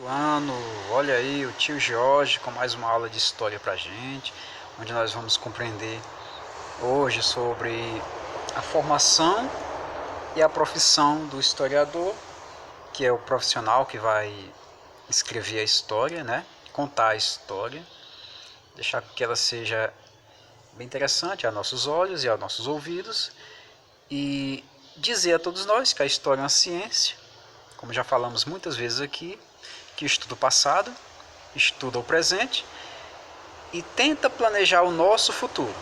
Ano, olha aí o tio Jorge com mais uma aula de história pra gente, onde nós vamos compreender hoje sobre a formação e a profissão do historiador, que é o profissional que vai escrever a história, né? Contar a história, deixar que ela seja bem interessante a nossos olhos e a nossos ouvidos e dizer a todos nós que a história é uma ciência, como já falamos muitas vezes aqui, que estuda o passado, estuda o presente e tenta planejar o nosso futuro,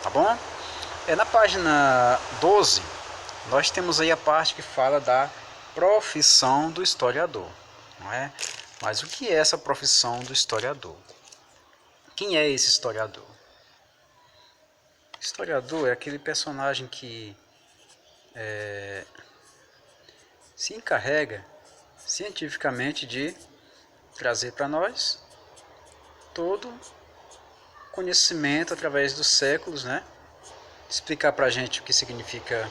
tá bom? Na página 12, nós temos aí a parte que fala da profissão do historiador, não é? Mas o que é essa profissão do historiador? Quem é esse historiador? Historiador é aquele personagem que se encarrega cientificamente de trazer para nós todo conhecimento através dos séculos, né? Explicar para a gente o que significa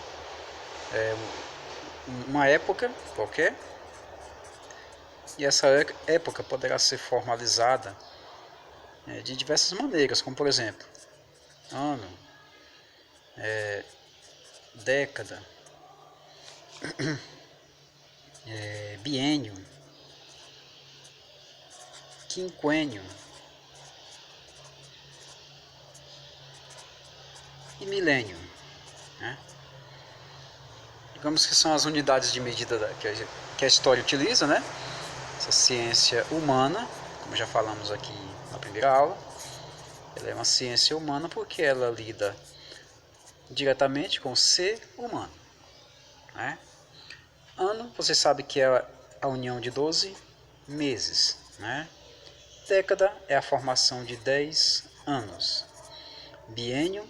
uma época qualquer, e essa época poderá ser formalizada de diversas maneiras, como por exemplo, ano, década, biênio, quinquênio e milênio, né? Digamos que são as unidades de medida que a história utiliza, né? Essa ciência humana, como já falamos aqui na primeira aula, ela é uma ciência humana porque ela lida diretamente com o ser humano, né? Ano, você sabe que é a união de 12 meses, né? Década é a formação de 10 anos. Biênio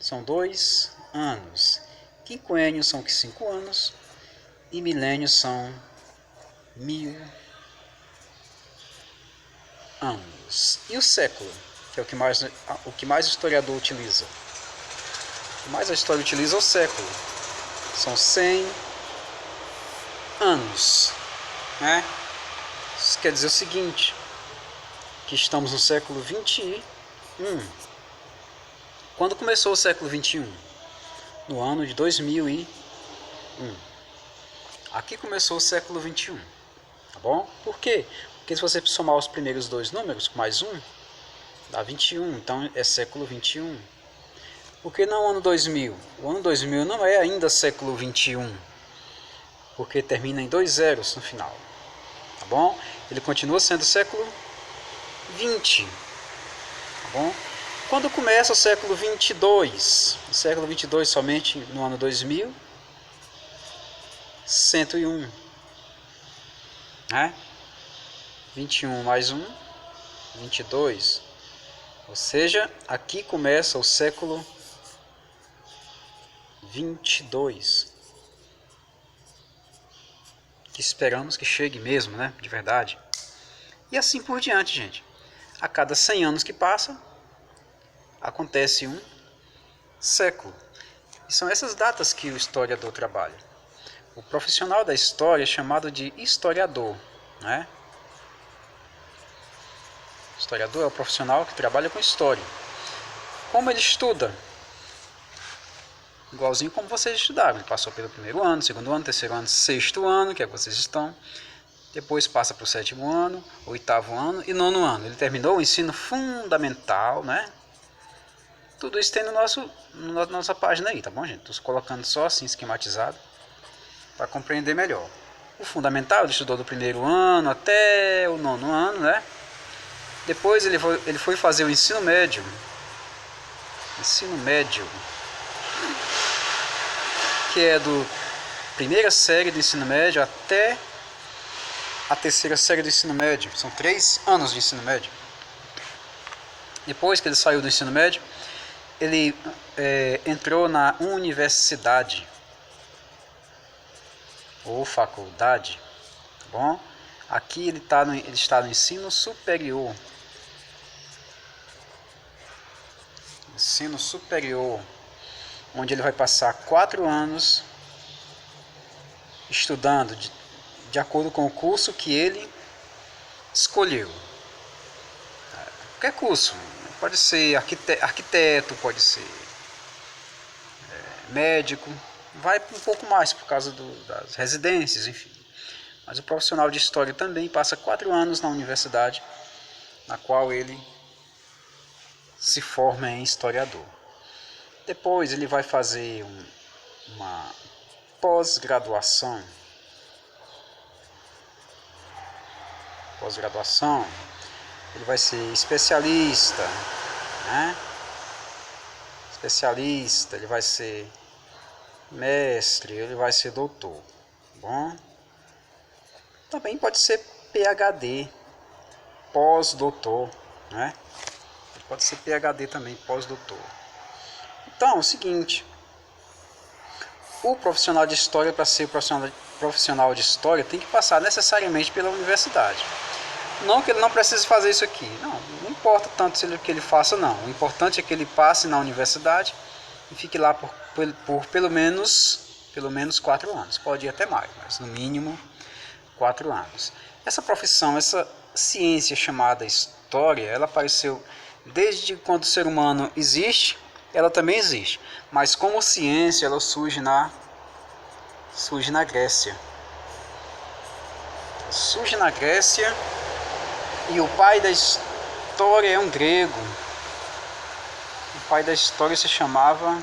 são 2 anos. Quinquênio são 5 anos. E milênio são 1000 anos. E o século, que é o que mais o historiador utiliza? O que mais a história utiliza é o século. São 100 anos, né? Isso quer dizer o seguinte, que estamos no século 21. Quando começou o século 21? No ano de 2001. Aqui começou o século 21, tá bom? Por quê? Porque se você somar os primeiros dois números, mais um, dá 21, então é século 21. Por que não o ano 2000? O ano 2000 não é ainda século 21, porque termina em 2 zeros no final, tá bom? Ele continua sendo século 20, tá bom? Quando começa o século 22? O século 22 somente no ano 2000, 101, né? 21 mais 1, 22. Ou seja, aqui começa o século 22. Que esperamos que chegue mesmo, né? De verdade. E assim por diante, gente. A cada 100 anos que passa, acontece um século. E são essas datas que o historiador trabalha. O profissional da história é chamado de historiador, né? O historiador é o profissional que trabalha com história. Como ele estuda? Igualzinho como vocês estudaram. Ele passou pelo primeiro ano, segundo ano, terceiro ano, sexto ano, que é que vocês estão. Depois passa para o sétimo ano, oitavo ano e nono ano. Ele terminou o ensino fundamental, né? Tudo isso tem na nossa página aí, tá bom, gente? Estou colocando só assim, esquematizado, para compreender melhor. O fundamental ele estudou do primeiro ano até o nono ano, né? Depois ele foi fazer o ensino médio. Ensino médio, que é do primeira série do ensino médio até a terceira série do ensino médio. São 3 anos de ensino médio. Depois que ele saiu do ensino médio, ele entrou na universidade ou faculdade, tá bom? Aqui ele está no ensino superior. Ensino superior, onde ele vai passar 4 anos estudando de acordo com o curso que ele escolheu. Qualquer curso, pode ser arquiteto, pode ser médico, vai um pouco mais por causa das residências, enfim. Mas o profissional de história também passa 4 anos na universidade, na qual ele se forma em historiador. Depois ele vai fazer uma pós-graduação. Ele vai ser especialista, né? Especialista, ele vai ser mestre, ele vai ser doutor. Bom, também pode ser PhD, pós-doutor, né? Pode ser PhD também, pós-doutor. Então, é o seguinte, o profissional de história, para ser profissional de história, tem que passar necessariamente pela universidade. Não que ele não precise fazer isso aqui, não importa tanto que ele faça, não. O importante é que ele passe na universidade e fique lá por pelo menos 4 anos. Pode ir até mais, mas no mínimo 4 anos. Essa profissão, essa ciência chamada história, ela apareceu desde quando o ser humano existe, ela também existe. Mas como ciência, ela surge na Grécia. Surge na Grécia e o pai da história é um grego. O pai da história se chamava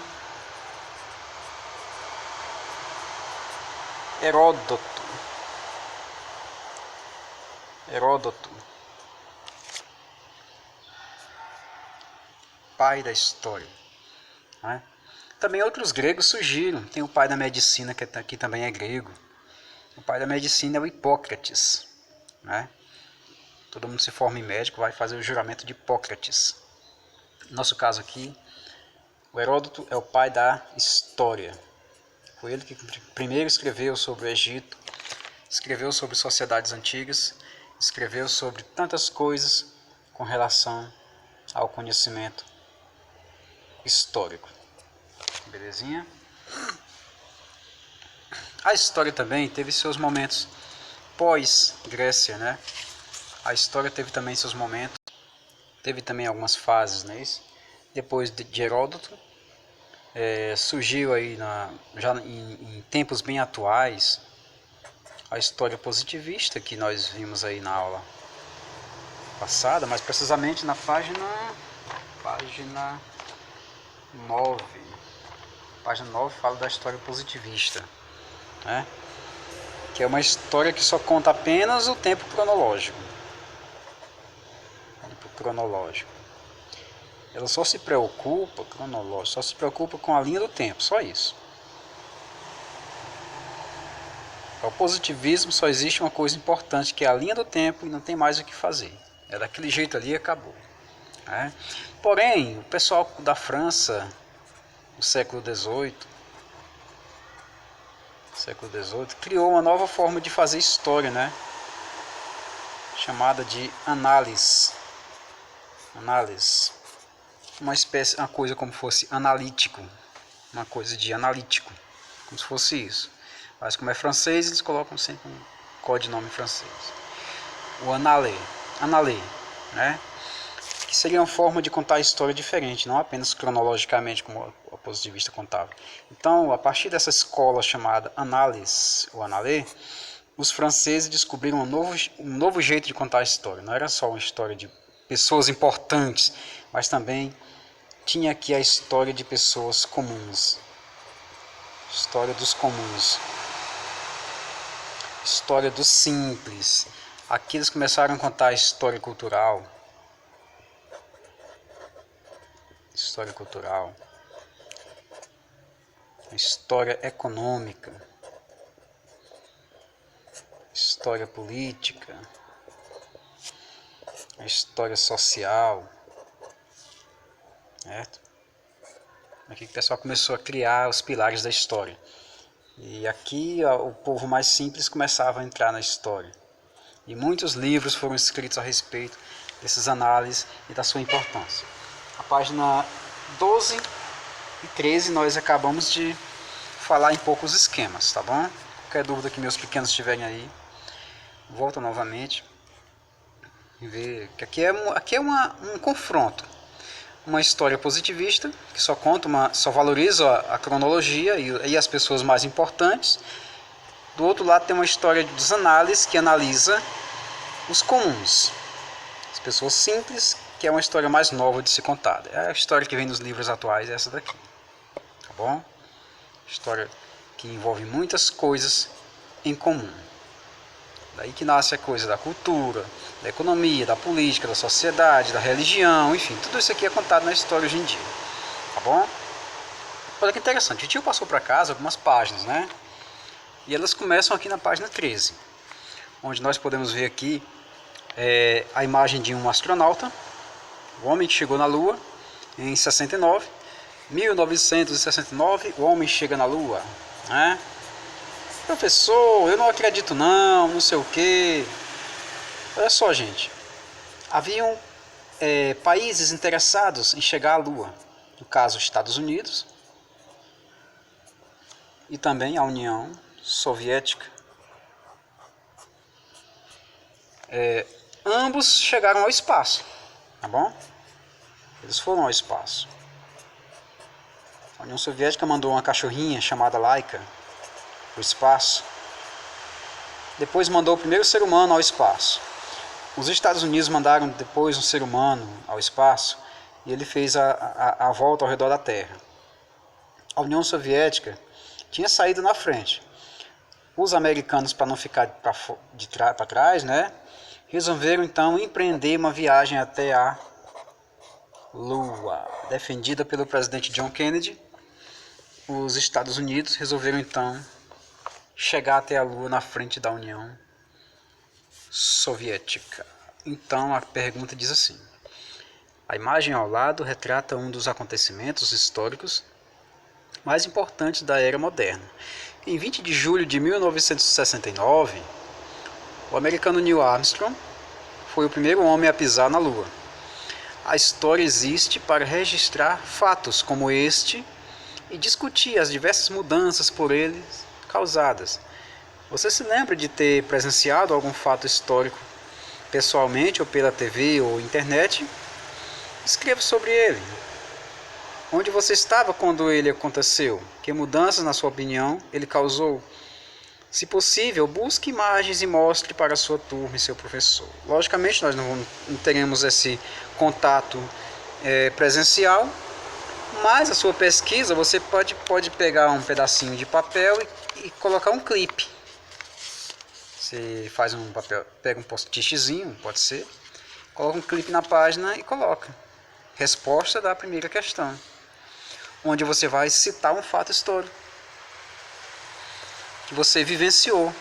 Heródoto. Pai da história, né? Também outros gregos surgiram. Tem o pai da medicina, que também é grego. O pai da medicina é o Hipócrates, né? Todo mundo se forma em médico, vai fazer o juramento de Hipócrates. No nosso caso aqui, o Heródoto é o pai da história. Foi ele que primeiro escreveu sobre o Egito, escreveu sobre sociedades antigas, escreveu sobre tantas coisas com relação ao conhecimento histórico. Belezinha? A história também teve seus momentos pós-Grécia, né? A história teve também seus momentos, teve também algumas fases, né? Depois de Heródoto, surgiu aí já em tempos bem atuais a história positivista que nós vimos aí na aula passada, mais precisamente na página 9. Página 9 fala da história positivista, né? Que é uma história que só conta apenas o tempo cronológico. Ela só se preocupa com a linha do tempo, só isso. Para o positivismo só existe uma coisa importante, que é a linha do tempo, e não tem mais o que fazer. É daquele jeito ali e acabou, né? Porém, o pessoal da França, no século XVIII, criou uma nova forma de fazer história, né? Chamada de análise. Uma coisa como fosse analítico, uma coisa de analítico, como se fosse isso. Mas como é francês, eles colocam sempre um codinome francês. O analé, né? Que seria uma forma de contar a história diferente, não apenas cronologicamente como o positivista contava. Então, a partir dessa escola chamada análise, ou analé, os franceses descobriram um novo jeito de contar a história. Não era só uma história de pessoas importantes, mas também tinha aqui a história de pessoas comuns. História dos comuns. História dos simples. Aqui eles começaram a contar a história cultural. A história econômica. História política. A história social. Certo? Aqui que o pessoal começou a criar os pilares da história. E aqui o povo mais simples começava a entrar na história. E muitos livros foram escritos a respeito dessas análises e da sua importância. A página 12 e 13 nós acabamos de falar em poucos esquemas, tá bom? Qualquer dúvida que meus pequenos tiverem aí, volta novamente. Ver que aqui é um confronto. Uma história positivista, que só conta, só valoriza a cronologia e as pessoas mais importantes. Do outro lado tem uma história dos análises, que analisa os comuns, as pessoas simples, que é uma história mais nova de se contar. É a história que vem nos livros atuais, é essa daqui. Tá bom? História que envolve muitas coisas em comum. Daí que nasce a coisa da cultura, da economia, da política, da sociedade, da religião, enfim, tudo isso aqui é contado na história hoje em dia. Tá bom? Olha que interessante, o tio passou para casa algumas páginas, né? E elas começam aqui na página 13, onde nós podemos ver aqui a imagem de um astronauta, o homem que chegou na Lua em 69, 1969, o homem chega na Lua, né? Professor, eu não acredito não sei o que. Olha só, gente, haviam países interessados em chegar à Lua, no caso Estados Unidos e também a União Soviética. Ambos chegaram ao espaço, tá bom? Eles foram ao espaço. A União Soviética mandou uma cachorrinha chamada Laika para o espaço. Depois mandou o primeiro ser humano ao espaço. Os Estados Unidos mandaram depois um ser humano ao espaço e ele fez a volta ao redor da Terra. A União Soviética tinha saído na frente. Os americanos, para não ficar para trás, né, resolveram então empreender uma viagem até a Lua. Defendida pelo presidente John Kennedy, os Estados Unidos resolveram então chegar até a Lua na frente da União Soviética. Então a pergunta diz assim: a imagem ao lado retrata um dos acontecimentos históricos mais importantes da era moderna. Em 20 de julho de 1969, o americano Neil Armstrong foi o primeiro homem a pisar na Lua. A história existe para registrar fatos como este e discutir as diversas mudanças por eles causadas. Você se lembra de ter presenciado algum fato histórico pessoalmente ou pela TV ou internet? Escreva sobre ele. Onde você estava quando ele aconteceu? Que mudanças, na sua opinião, ele causou? Se possível, busque imagens e mostre para a sua turma e seu professor. Logicamente, nós não teremos esse contato presencial, mas a sua pesquisa, você pode pegar um pedacinho de papel e colocar um clipe. Você faz um papel, pega um post-itzinho, pode ser, coloca um clipe na página e coloca resposta da primeira questão, onde você vai citar um fato histórico que você vivenciou.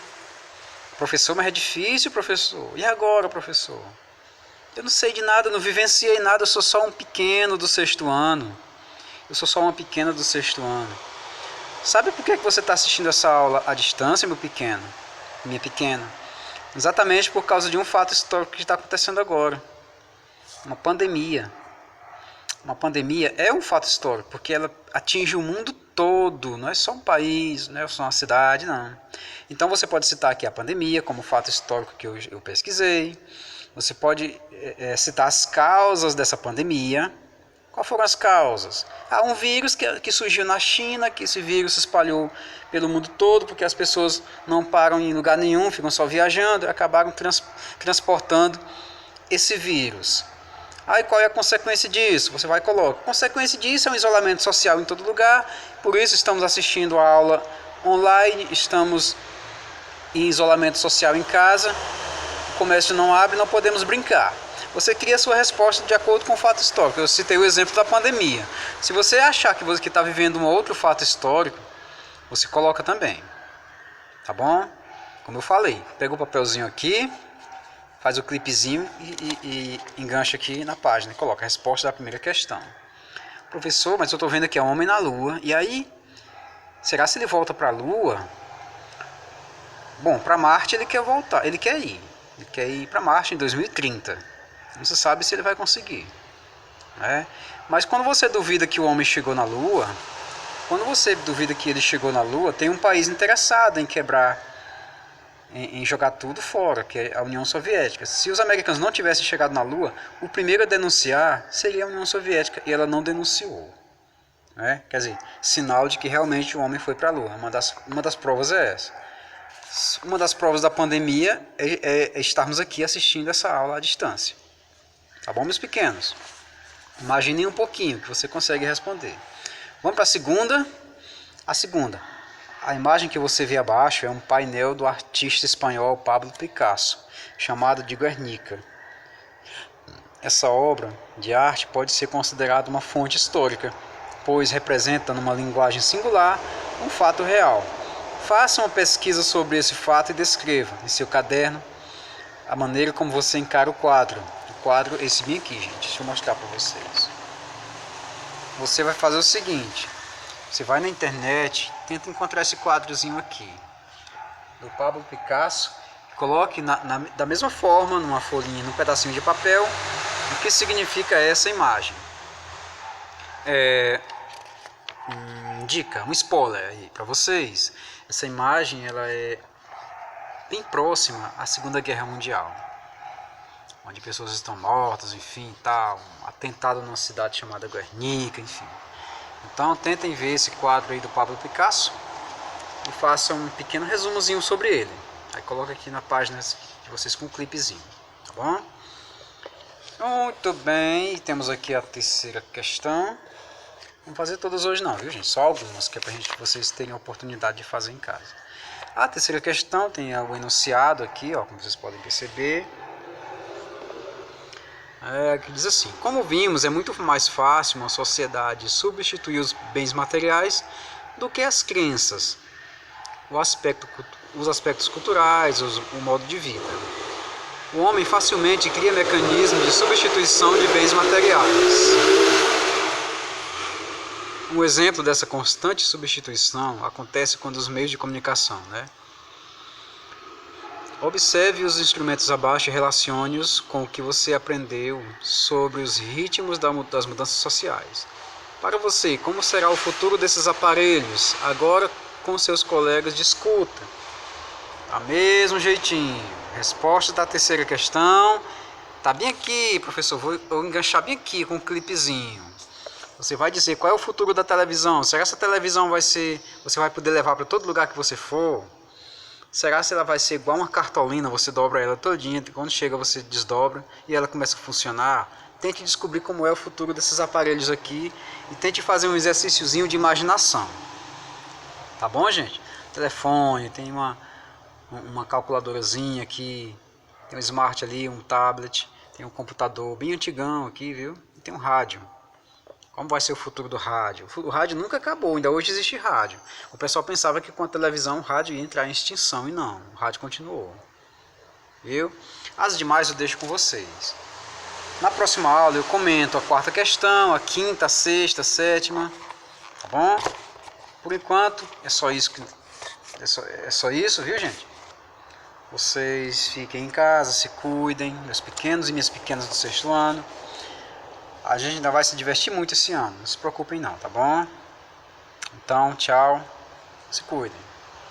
Professor, mas é difícil, professor. E agora, professor? Eu não sei de nada, não vivenciei nada, eu sou só um pequeno do 6º ano. Eu sou só uma pequena do 6º ano. Sabe por que você está assistindo essa aula à distância, meu pequeno? Minha pequena? Exatamente por causa de um fato histórico que está acontecendo agora. Uma pandemia. Uma pandemia é um fato histórico, porque ela atinge o mundo todo, não é só um país, não é só uma cidade, não. Então você pode citar aqui a pandemia como fato histórico que eu pesquisei. Você pode citar as causas dessa pandemia. Quais foram as causas? Há um vírus que surgiu na China, que esse vírus se espalhou pelo mundo todo, porque as pessoas não param em lugar nenhum, ficam só viajando, e acabaram transportando esse vírus. Aí qual é a consequência disso? Você vai e coloca. A consequência disso é um isolamento social em todo lugar, por isso estamos assistindo a aula online, estamos em isolamento social em casa, o comércio não abre, não podemos brincar. Você cria a sua resposta de acordo com o fato histórico. Eu citei o exemplo da pandemia. Se você achar que você está vivendo um outro fato histórico, você coloca também. Tá bom? Como eu falei, pega o papelzinho aqui, faz o clipezinho e engancha aqui na página e coloca a resposta da primeira questão. Professor, mas eu estou vendo que é homem na Lua. E aí, será se ele volta para a Lua? Bom, para Marte ele quer voltar, ele quer ir. Ele quer ir para Marte em 2030. Não se sabe se ele vai conseguir, né? Mas quando você duvida que o homem chegou na Lua, quando você duvida que ele chegou na Lua, tem um país interessado em quebrar em jogar tudo fora, que é a União Soviética. Se os americanos não tivessem chegado na Lua, o primeiro a denunciar seria a União Soviética, e ela não denunciou. Né? Quer dizer, sinal de que realmente o homem foi para a Lua. Uma das provas é essa. Uma das provas da pandemia é estarmos aqui assistindo essa aula à distância. Tá bom, meus pequenos? Imaginem um pouquinho que você consegue responder. Vamos para a segunda. A imagem que você vê abaixo é um painel do artista espanhol Pablo Picasso, chamado de Guernica. Essa obra de arte pode ser considerada uma fonte histórica, pois representa, numa linguagem singular, um fato real. Faça uma pesquisa sobre esse fato e descreva, em seu caderno, a maneira como você encara o quadro. O quadro é esse bem aqui, gente. Deixa eu mostrar para vocês. Você vai fazer o seguinte. Você vai na internet, tenta encontrar esse quadrozinho aqui, do Pablo Picasso, coloque da mesma forma, numa folhinha, num pedacinho de papel, o que significa essa imagem. Dica, um spoiler aí para vocês. Essa imagem ela é bem próxima à Segunda Guerra Mundial, onde pessoas estão mortas, enfim, tal, um atentado numa cidade chamada Guernica, enfim. Então tentem ver esse quadro aí do Pablo Picasso e façam um pequeno resumozinho sobre ele. Aí coloca aqui na página de vocês com um clipezinho, tá bom? Muito bem, temos aqui a terceira questão. Não vamos fazer todas hoje não, viu gente? Só algumas que é pra vocês terem a oportunidade de fazer em casa. A terceira questão tem o enunciado aqui, ó, como vocês podem perceber. Que diz assim: como vimos, é muito mais fácil uma sociedade substituir os bens materiais do que as crenças, os aspectos culturais, o modo de vida. O homem facilmente cria mecanismos de substituição de bens materiais. Um exemplo dessa constante substituição acontece quando os meios de comunicação, Observe os instrumentos abaixo e relacione-os com o que você aprendeu sobre os ritmos das mudanças sociais. Para você, como será o futuro desses aparelhos? Agora com seus colegas discuta. Tá mesmo jeitinho. Resposta da terceira questão. Tá bem aqui, professor. Vou enganchar bem aqui com um clipezinho. Você vai dizer qual é o futuro da televisão. Será que essa televisão você vai poder levar para todo lugar que você for? Será que ela vai ser igual uma cartolina, você dobra ela todinha, quando chega você desdobra e ela começa a funcionar? Tente descobrir como é o futuro desses aparelhos aqui e tente fazer um exercíciozinho de imaginação. Tá bom, gente? Telefone, tem uma calculadorazinha aqui, tem um smart ali, um tablet, tem um computador bem antigão aqui, viu? E tem um rádio. Como vai ser o futuro do rádio? O rádio nunca acabou, ainda hoje existe rádio. O pessoal pensava que com a televisão o rádio ia entrar em extinção, e não, o rádio continuou. Viu? As demais eu deixo com vocês. Na próxima aula eu comento a quarta questão, a quinta, a sexta, a sétima, tá bom? Por enquanto é só isso, viu gente? Vocês fiquem em casa, se cuidem, meus pequenos e minhas pequenas do sexto ano. A gente ainda vai se divertir muito esse ano, não se preocupem não, tá bom? Então, tchau, se cuidem.